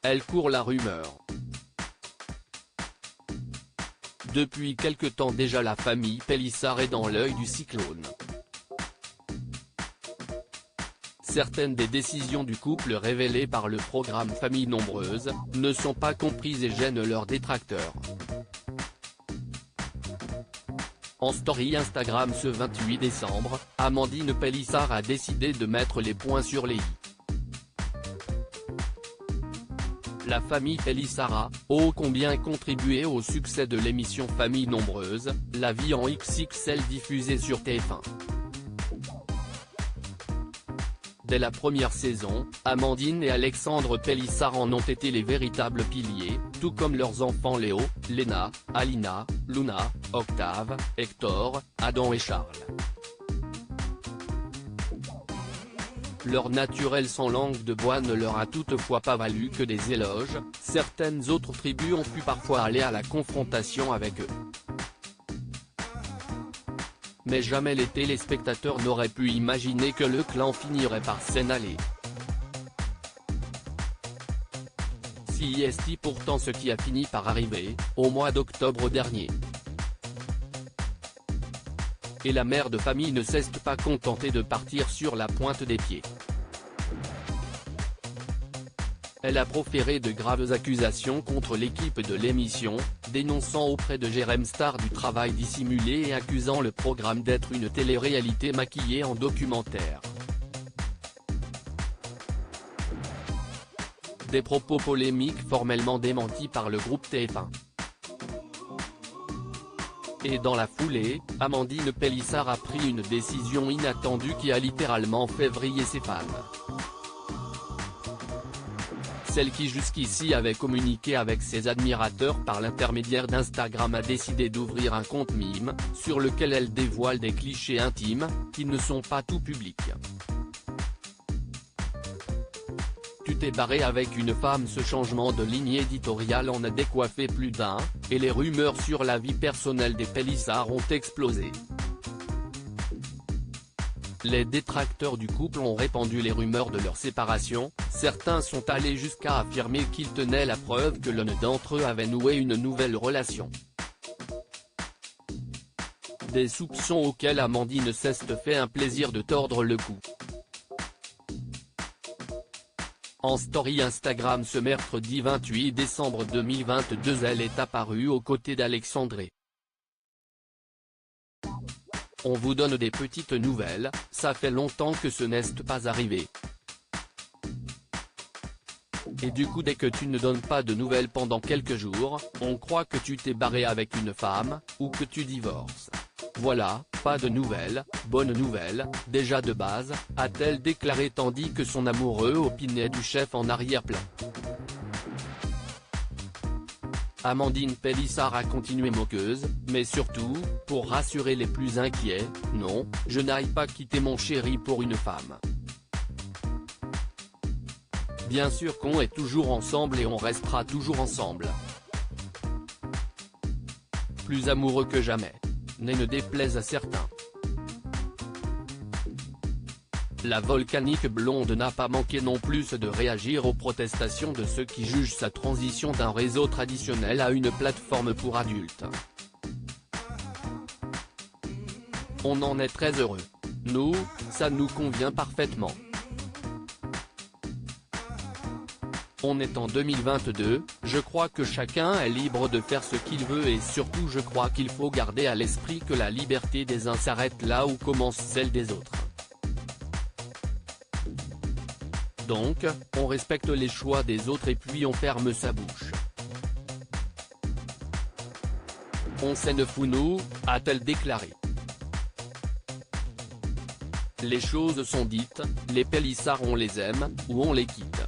Elle court la rumeur. Depuis quelque temps déjà la famille Pélissard est dans l'œil du cyclone. Certaines des décisions du couple révélées par le programme Famille Nombreuse, ne sont pas comprises et gênent leurs détracteurs. En story Instagram ce 28 décembre, Amandine Pélissard a décidé de mettre les points sur les i. La famille Pélissard a, ô combien contribué au succès de l'émission Famille Nombreuse, La vie en XXL diffusée sur TF1. Dès la première saison, Amandine et Alexandre Pélissard en ont été les véritables piliers, tout comme leurs enfants Léo, Léna, Alina, Luna, Octave, Hector, Adam et Charles. Leur naturel sans langue de bois ne leur a toutefois pas valu que des éloges, certaines autres tribus ont pu parfois aller à la confrontation avec eux. Mais jamais les téléspectateurs n'auraient pu imaginer que le clan finirait par s'en aller. Si est pourtant ce qui a fini par arriver, au mois d'octobre dernier. Et la mère de famille ne s'est pas contentée de partir sur la pointe des pieds. Elle a proféré de graves accusations contre l'équipe de l'émission, dénonçant auprès de Jérém Star du travail dissimulé et accusant le programme d'être une télé-réalité maquillée en documentaire. Des propos polémiques formellement démentis par le groupe TF1. Et dans la foulée, Amandine Pélissard a pris une décision inattendue qui a littéralement fait vriller ses fans. Celle qui jusqu'ici avait communiqué avec ses admirateurs par l'intermédiaire d'Instagram a décidé d'ouvrir un compte mime, sur lequel elle dévoile des clichés intimes, qui ne sont pas tout publics. Tu t'es barré avec une femme. Ce changement de ligne éditoriale en a décoiffé plus d'un, et les rumeurs sur la vie personnelle des Pélissard ont explosé. Les détracteurs du couple ont répandu les rumeurs de leur séparation, certains sont allés jusqu'à affirmer qu'ils tenaient la preuve que l'un d'entre eux avait noué une nouvelle relation. Des soupçons auxquels Amandine s'est fait un plaisir de tordre le cou. En story Instagram ce mercredi 28 décembre 2022 elle est apparue aux côtés d'Alexandre. On vous donne des petites nouvelles, ça fait longtemps que ce n'est pas arrivé. Et du coup dès que tu ne donnes pas de nouvelles pendant quelques jours, on croit que tu t'es barré avec une femme, ou que tu divorces. Voilà, pas de nouvelles, bonne nouvelle, déjà de base, a-t-elle déclaré tandis que son amoureux opinait du chef en arrière-plan. Amandine Pélissard a continué moqueuse, mais surtout, pour rassurer les plus inquiets, non, je n'aille pas quitter mon chéri pour une femme. Bien sûr qu'on est toujours ensemble et on restera toujours ensemble. Plus amoureux que jamais. Ne déplaise à certains. La volcanique blonde n'a pas manqué non plus de réagir aux protestations de ceux qui jugent sa transition d'un réseau traditionnel à une plateforme pour adultes. On en est très heureux. Nous, ça nous convient parfaitement. On est en 2022, je crois que chacun est libre de faire ce qu'il veut et surtout je crois qu'il faut garder à l'esprit que la liberté des uns s'arrête là où commence celle des autres. Donc, on respecte les choix des autres et puis on ferme sa bouche. On s'en fout nous, a-t-elle déclaré. Les choses sont dites, les Pélissard on les aime, ou on les quitte.